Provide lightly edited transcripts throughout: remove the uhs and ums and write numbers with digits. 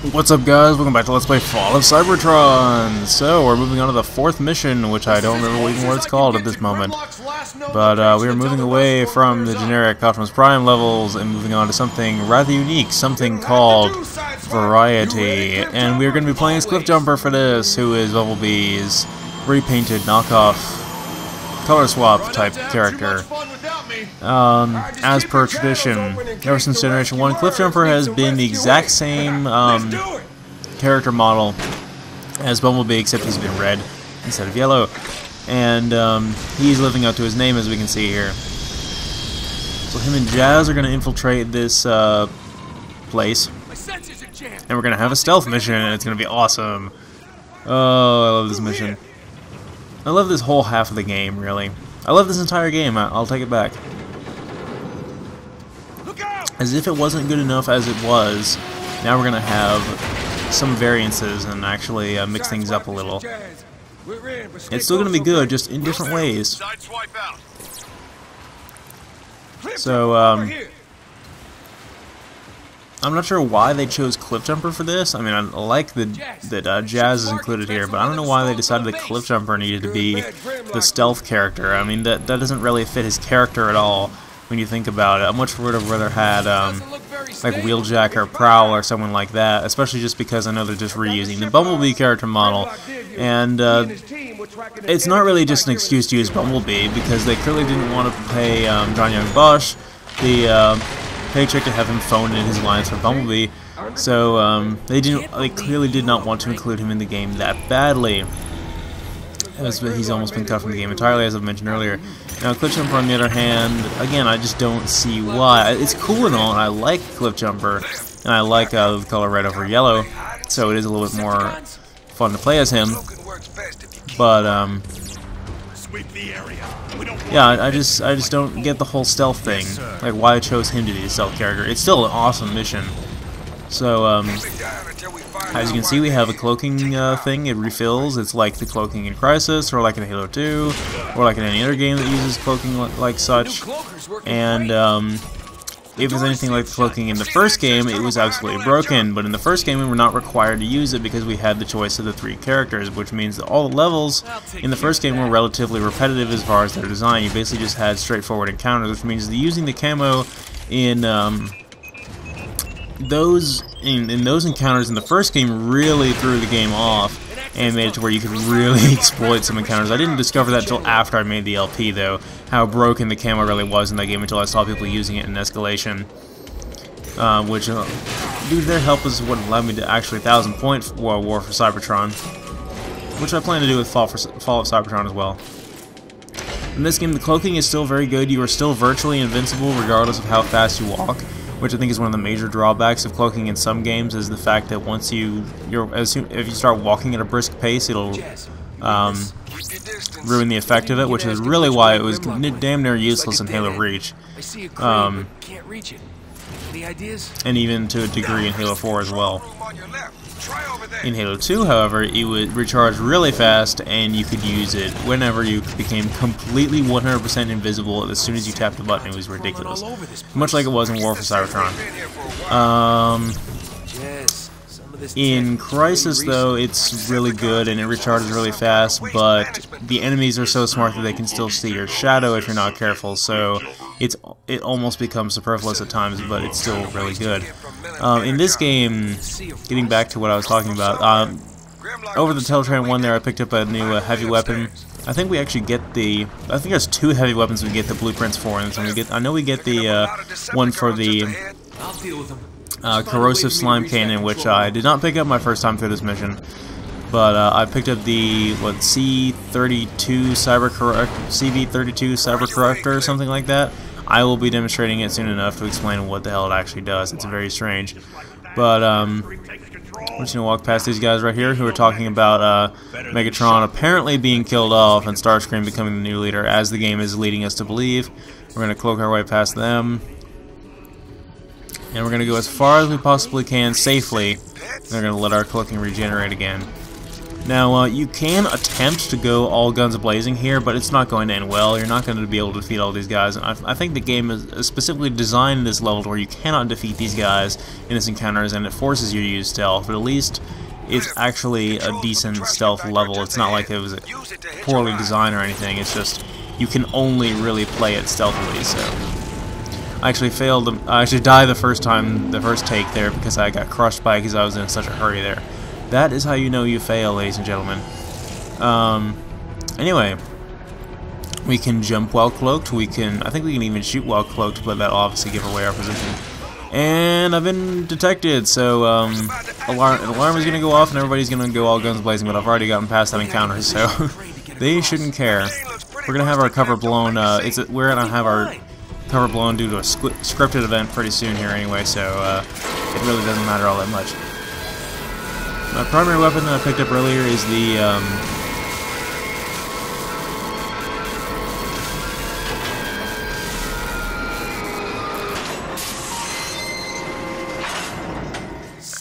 What's up, guys? Welcome back to Let's Play Fall of Cybertron! So, we're moving on to the fourth mission, which I don't remember even what it's called at this moment. But we are moving away from the generic Optimus Prime levels and moving on to something rather unique, something called Variety. And we're going to be playing as Cliff Jumper for this, who is Bumblebee's repainted knockoff color swap type character. As per tradition, ever since Generation 1, Cliff Jumper has been the exact same character model as Bumblebee, except he's been red instead of yellow. And he's living up to his name, as we can see here. So him and Jazz are going to infiltrate this place. And we're going to have a stealth mission, and it's going to be awesome. Oh, I love this mission. I love this whole half of the game, really. I love this entire game. I'll take it back. As if it wasn't good enough as it was, now we're going to have some variances and actually mix things up a little. It's still going to be good, just in different ways. So, I'm not sure why they chose Cliff Jumper for this. I mean, I like that Jazz is included here, but I don't know why they decided that Cliff Jumper needed to be the stealth character. I mean, that doesn't really fit his character at all when you think about it. I much would have rather had like Wheeljack or Prowl or someone like that, especially just because I know they're just reusing the Bumblebee character model. And it's not really just an excuse to use Bumblebee, because they clearly didn't want to pay John Young Bosch the paycheck to have him phone in his lines for Bumblebee, so they clearly did not want to include him in the game that badly. He's almost been cut from the game entirely, as I've mentioned earlier. Now, Cliff Jumper, on the other hand, again, I just don't see why. It's cool and all, and I like Cliff Jumper, and I like the color red over yellow, so it is a little bit more fun to play as him. But yeah, I just don't get the whole stealth thing, like why I chose him to be the stealth character. It's still an awesome mission. So, as you can see, we have a cloaking thing. It refills. It's like the cloaking in Crisis, or like in Halo 2, or like in any other game that uses cloaking like such. And if it's anything like the cloaking in the first game, it was absolutely broken. But in the first game, we were not required to use it because we had the choice of the 3 characters, which means that all the levels in the first game were relatively repetitive as far as their design. You basically just had straightforward encounters, which means that using the camo in those encounters in the first game really threw the game off and made it to where you could really exploit some encounters. I didn't discover that until after I made the LP, though, how broken the camo really was in that game, until I saw people using it in Escalation. Which, due to their help, is what allowed me to actually 1,000-point War for Cybertron, which I plan to do with Fall of Cybertron as well. In this game, the cloaking is still very good. You are still virtually invincible regardless of how fast you walk, which I think is one of the major drawbacks of cloaking in some games, is the fact that once if you start walking at a brisk pace, it'll ruin the effect of it, which is really why it was damn near useless in Halo Reach, and even to a degree in Halo 4 as well. In Halo 2, however, it would recharge really fast, and you could use it whenever you became completely 100% invisible as soon as you tapped the button. It was ridiculous. Much like it was in War for Cybertron. In Crisis, though, it's really good, and it recharges really fast, but the enemies are so smart that they can still see your shadow if you're not careful, so it almost becomes superfluous at times, but it's still really good. In this game, getting back to what I was talking about, over the Teletrain 1 there, I picked up a new heavy weapon. I think we actually get I think there's 2 heavy weapons we get the blueprints for, and so I know we get the one for the corrosive slime cannon, which I did not pick up my first time through this mission, but I picked up the CV32 Cyber Corrector or something like that. I will be demonstrating it soon enough to explain what the hell it actually does. It's very strange. But we're just gonna walk past these guys right here who are talking about Megatron apparently being killed off and Starscream becoming the new leader, as the game is leading us to believe. We're gonna cloak our way past them, and we're going to go as far as we possibly can safely. They're going to let our cloaking regenerate again. Now, you can attempt to go all guns blazing here, but it's not going to end well. You're not going to be able to defeat all these guys. And I think the game is specifically designed this level to where you cannot defeat these guys in this encounters, and it forces you to use stealth, but at least it's actually a decent stealth level. It's not like it was poorly designed or anything. It's just you can only really play it stealthily. So I actually I actually died the first take there because I got crushed by it because I was in such a hurry there. That is how you know you fail, ladies and gentlemen. Anyway, we can jump while cloaked. I think we can even shoot while cloaked, but that'll obviously give away our position. And I've been detected, so alarm is gonna go off, and everybody's gonna go all guns blazing. But I've already gotten past that encounter, so they shouldn't care. We're gonna have our cover blown. We're gonna have our cover blown due to a scripted event pretty soon here, anyway. So it really doesn't matter all that much. My primary weapon that I picked up earlier is the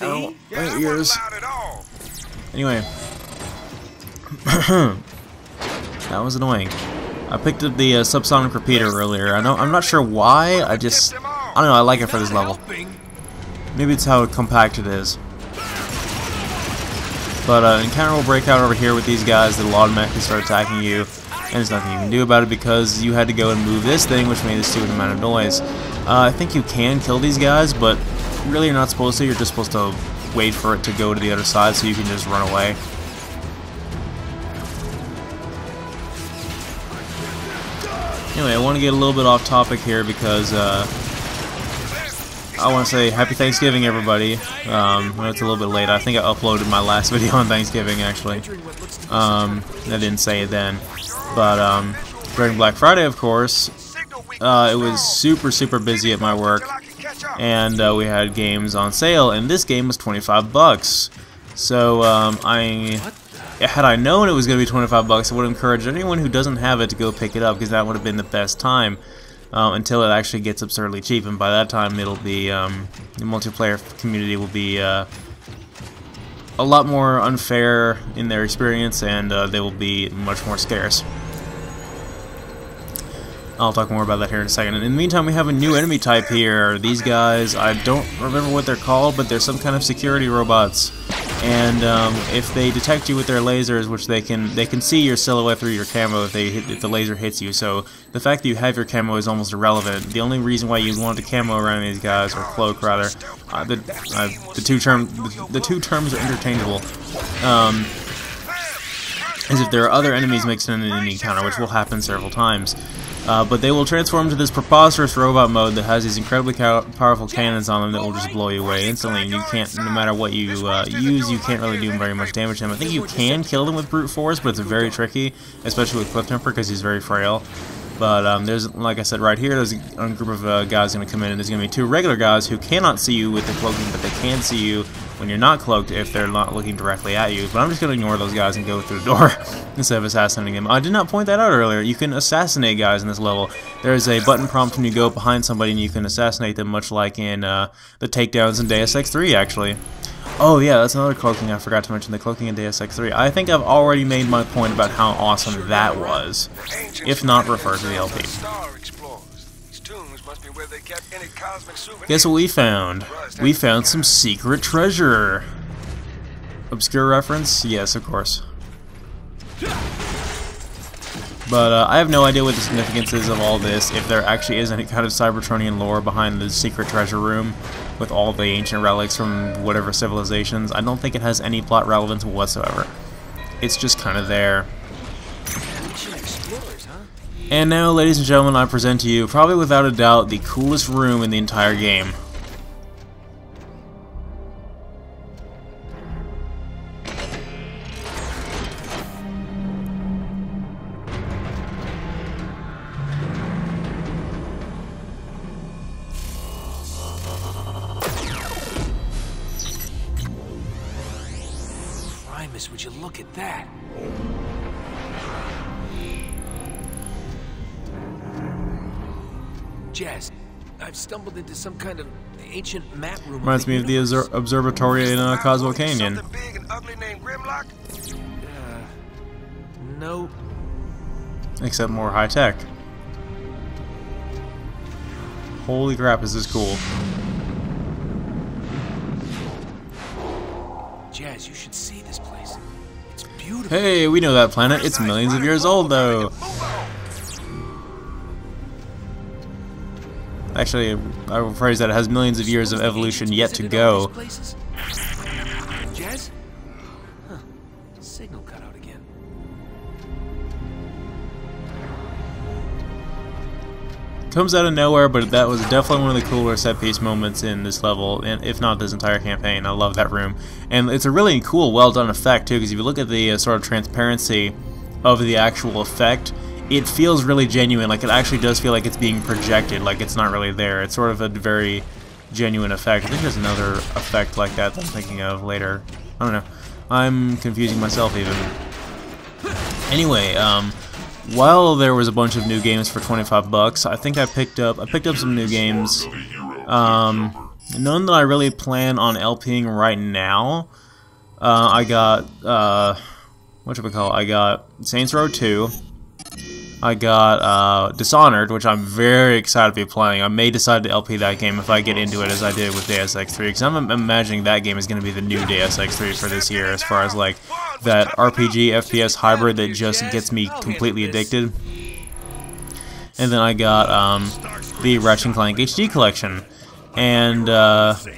ow, my ears. Anyway, that was annoying. I picked up the subsonic repeater earlier. I'm not sure why. I don't know. I like it for this level. Maybe it's how compact it is. But an encounter will break out over here with these guys that'll automatically start attacking you, and there's nothing you can do about it because you had to go and move this thing, which made a stupid amount of noise. I think you can kill these guys, but really you're not supposed to. You're just supposed to wait for it to go to the other side so you can just run away. Anyway, I want to get a little bit off topic here because I want to say Happy Thanksgiving, everybody. I know it's a little bit late. I think I uploaded my last video on Thanksgiving, actually. I didn't say it then. But during Black Friday, of course, it was super busy at my work. And we had games on sale, and this game was 25 bucks. So had I known it was going to be 25 bucks, I would encourage anyone who doesn't have it to go pick it up, because that would have been the best time. Until it actually gets absurdly cheap, and by that time it'll be the multiplayer community will be a lot more unfair in their experience, and they will be much more scarce. I'll talk more about that here in a second. In the meantime, we have a new enemy type here. These guys, I don't remember what they're called, but they're some kind of security robots. And if they detect you with their lasers, which they can see your silhouette through your camo if the laser hits you. So the fact that you have your camo is almost irrelevant. The only reason why you want to camo around these guys, or cloak rather, the two terms are interchangeable. Is if there are other enemies mixed in an encounter, which will happen several times. But they will transform to this preposterous robot mode that has these incredibly powerful cannons on them that will just blow you away instantly, and you can't, no matter what you use, you can't really do very much damage to him. I think you can kill them with brute force, but it's very tricky, especially with Cliff Temper, because he's very frail. But there's, like I said, right here, there's a group of guys going to come in, and there's going to be two regular guys who cannot see you with the cloaking, but they can see you when you're not cloaked if they're not looking directly at you. But I'm just going to ignore those guys and go through the door instead of assassinating them. I did not point that out earlier. You can assassinate guys in this level. There's a button prompt when you go behind somebody and you can assassinate them, much like in the takedowns in Deus Ex 3, actually. Oh yeah, that's another cloaking I forgot to mention, the cloaking in Deus Ex 3. I think I've already made my point about how awesome that was. If not, refer to the LP. Guess what we found? We found some secret treasure. Obscure reference? Yes, of course. But I have no idea what the significance is of all this, if there actually is any kind of Cybertronian lore behind the secret treasure room with all the ancient relics from whatever civilizations. I don't think it has any plot relevance whatsoever. It's just kind of there. And now, ladies and gentlemen, I present to you, probably without a doubt, the coolest room in the entire game. Primus, would you look at that? Jazz, I've stumbled into some kind of ancient map room. Reminds me of the observatory in Cosmo Canyon. Something big and ugly named Grimlock? No. Except more high tech. Holy crap, is this cool. Jazz, you should see this place. It's beautiful. Hey, we know that planet. It's millions of years old, though. Actually, I will phrase that it has millions of years of evolution yet to go. Jazz? Huh. Signal cut out again. Comes out of nowhere, but that was definitely one of the cooler set-piece moments in this level, and if not this entire campaign. I love that room. And it's a really cool, well-done effect, too, because if you look at the sort of transparency of the actual effect, it feels really genuine. Like, it actually does feel like it's being projected, like it's not really there. It's sort of a very genuine effect. I think there's another effect like that I'm thinking of later. I don't know. I'm confusing myself, even. Anyway, while there was a bunch of new games for 25 bucks, I think I picked up some new games. None that I really plan on LPing right now. I got I got Saints Row 2. I got Dishonored, which I'm very excited to be playing. I may decide to LP that game if I get into it as I did with Deus Ex 3, because I'm imagining that game is going to be the new Deus Ex 3 for this year, as far as like that RPG FPS hybrid that just gets me completely addicted. And then I got the Ratchet & Clank HD collection, and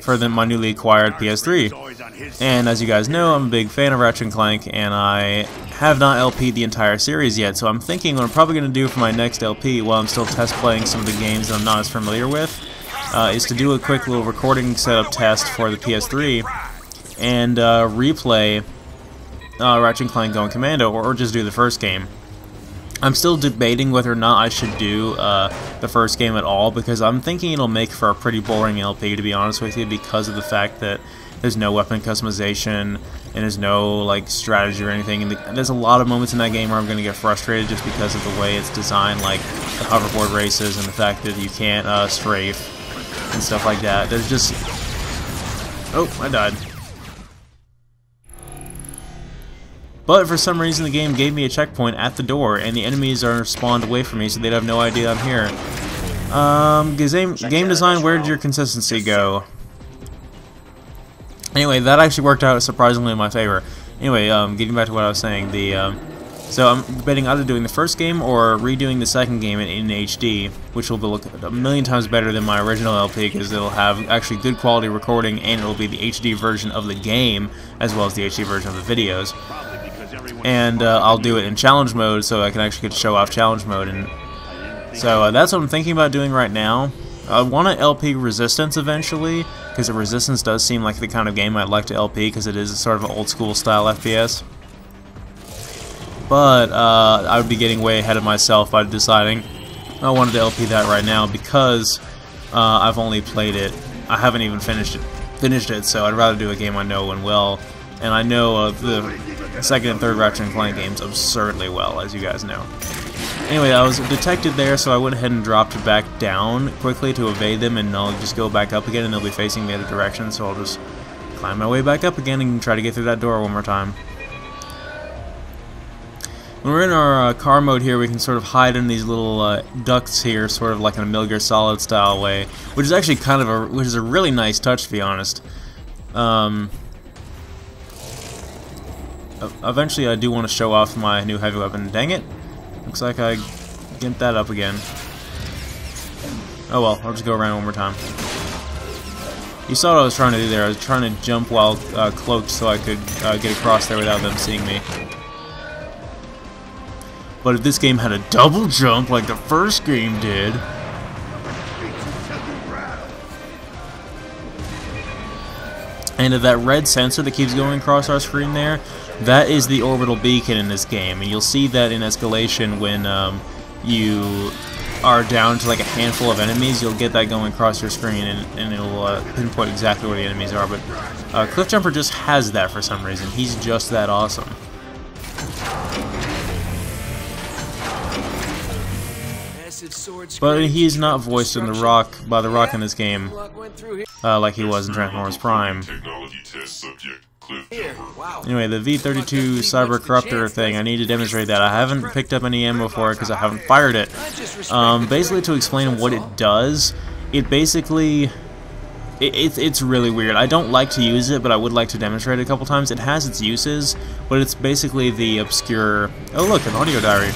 for my newly acquired PS3. And as you guys know, I'm a big fan of Ratchet & Clank, and I have not LP'd the entire series yet, so I'm thinking what I'm probably going to do for my next LP, while I'm still test playing some of the games that I'm not as familiar with, is to do a quick little recording setup test for the PS3, and replay Ratchet & Clank Going Commando, or just do the first game. I'm still debating whether or not I should do the first game at all, because I'm thinking it'll make for a pretty boring LP, to be honest with you, because of the fact that there's no weapon customization, and there's no like strategy or anything. And there's a lot of moments in that game where I'm going to get frustrated just because of the way it's designed, like the hoverboard races and the fact that you can't strafe and stuff like that. There's just... Oh, I died. But for some reason the game gave me a checkpoint at the door, and the enemies are spawned away from me, so they'd have no idea I'm here. Game design, where did your consistency go? Anyway, that actually worked out surprisingly in my favor. Anyway, getting back to what I was saying, so I'm debating either doing the first game or redoing the second game in HD, which will look a million times better than my original LP, because it'll have actually good quality recording, and it'll be the HD version of the game as well as the HD version of the videos. And I'll do it in challenge mode, so I can actually get to show off challenge mode. And so that's what I'm thinking about doing right now. I want to LP Resistance eventually, because the Resistance does seem like the kind of game I'd like to LP, because it is a sort of an old school style FPS. But I would be getting way ahead of myself by deciding I wanted to LP that right now, because I've only played it. I haven't even finished it, so I'd rather do a game I know and well. And I know the second and third Ratchet & Clank games absurdly well, as you guys know. Anyway, I was detected there, so I went ahead and dropped back down quickly to evade them, and I'll just go back up again, and they'll be facing the other direction, so I'll just climb my way back up again and try to get through that door one more time. When we're in our car mode here, we can sort of hide in these little ducts here, sort of like in a Metal Gear Solid style way, which is actually kind of a really nice touch, to be honest. Eventually, I do want to show off my new heavy weapon. Dang it! Looks like I gimped that up again. Oh well, I'll just go around one more time. You saw what I was trying to do there. I was trying to jump while cloaked so I could get across there without them seeing me. But if this game had a double jump like the first game did... And that red sensor that keeps going across our screen there, that is the orbital beacon in this game. And you'll see that in escalation when you are down to like a handful of enemies. You'll get that going across your screen, and it'll pinpoint exactly where the enemies are. But Cliffjumper just has that for some reason. He's just that awesome. But he's not voiced in by The Rock in this game. like he was in Transformers Prime. Anyway, the V-32 Cyber Corruptor thing, I need to demonstrate that. I haven't picked up any ammo for it because I haven't fired it. Basically, to explain what it does, it basically... It's really weird. I don't like to use it, but I would like to demonstrate it a couple times. It has its uses, but it's basically the obscure... Oh look, an audio diary.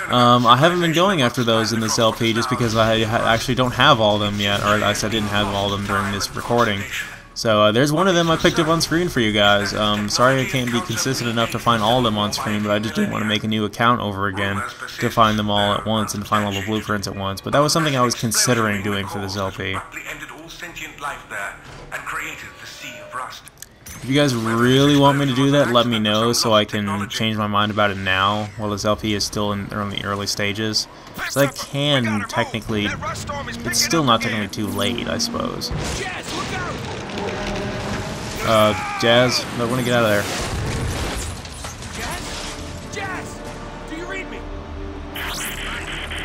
I haven't been going after those in this LP just because I actually don't have all of them yet, or I said I didn't have all of them during this recording. So there's one of them I picked up on screen for you guys. Sorry I can't be consistent enough to find all of them on screen, but I just didn't want to make a new account over again to find them all at once and to find all the blueprints at once. But that was something I was considering doing for this LP. If you guys really want me to do that, let me know so I can change my mind about it now while this LP is still in the early stages. So I can technically... It's still not technically too late, I suppose. Jazz, I want to get out of there. Jazz, do you read me?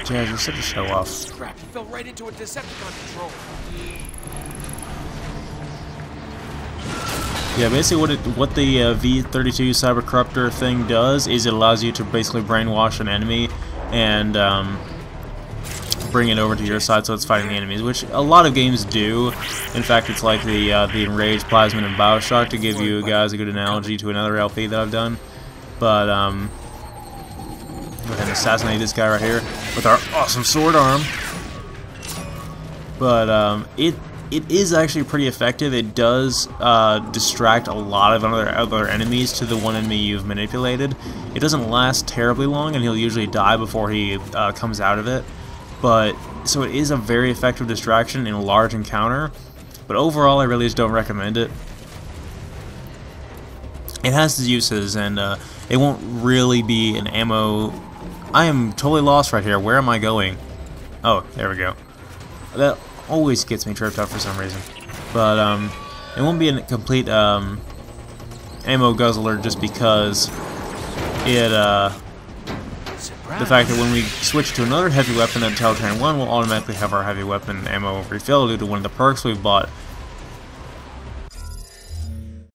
Jazz, you're such a show-off. Crap, he fell right into a Decepticon control. Yeah, basically what the V-32 Cyber Corruptor thing does is it allows you to basically brainwash an enemy and bring it over to your side so it's fighting the enemies, which a lot of games do. In fact, it's like the Enraged, Plasmid, and Bioshock, to give you guys a good analogy to another LP that I've done. But, go ahead and assassinate this guy right here with our awesome sword arm. But, it is actually pretty effective. It does distract a lot of other enemies to the one enemy you've manipulated. It doesn't last terribly long, and he'll usually die before he comes out of it. But, so it is a very effective distraction in a large encounter, but overall I really just don't recommend it. It has its uses, and it won't really be an ammo... I am totally lost right here. Where am I going? Oh, there we go. That always gets me tripped up for some reason. But, it won't be a complete, ammo guzzler just because it, the fact that when we switch to another heavy weapon, that Teletrain 1 will automatically have our heavy weapon ammo refill due to one of the perks we've bought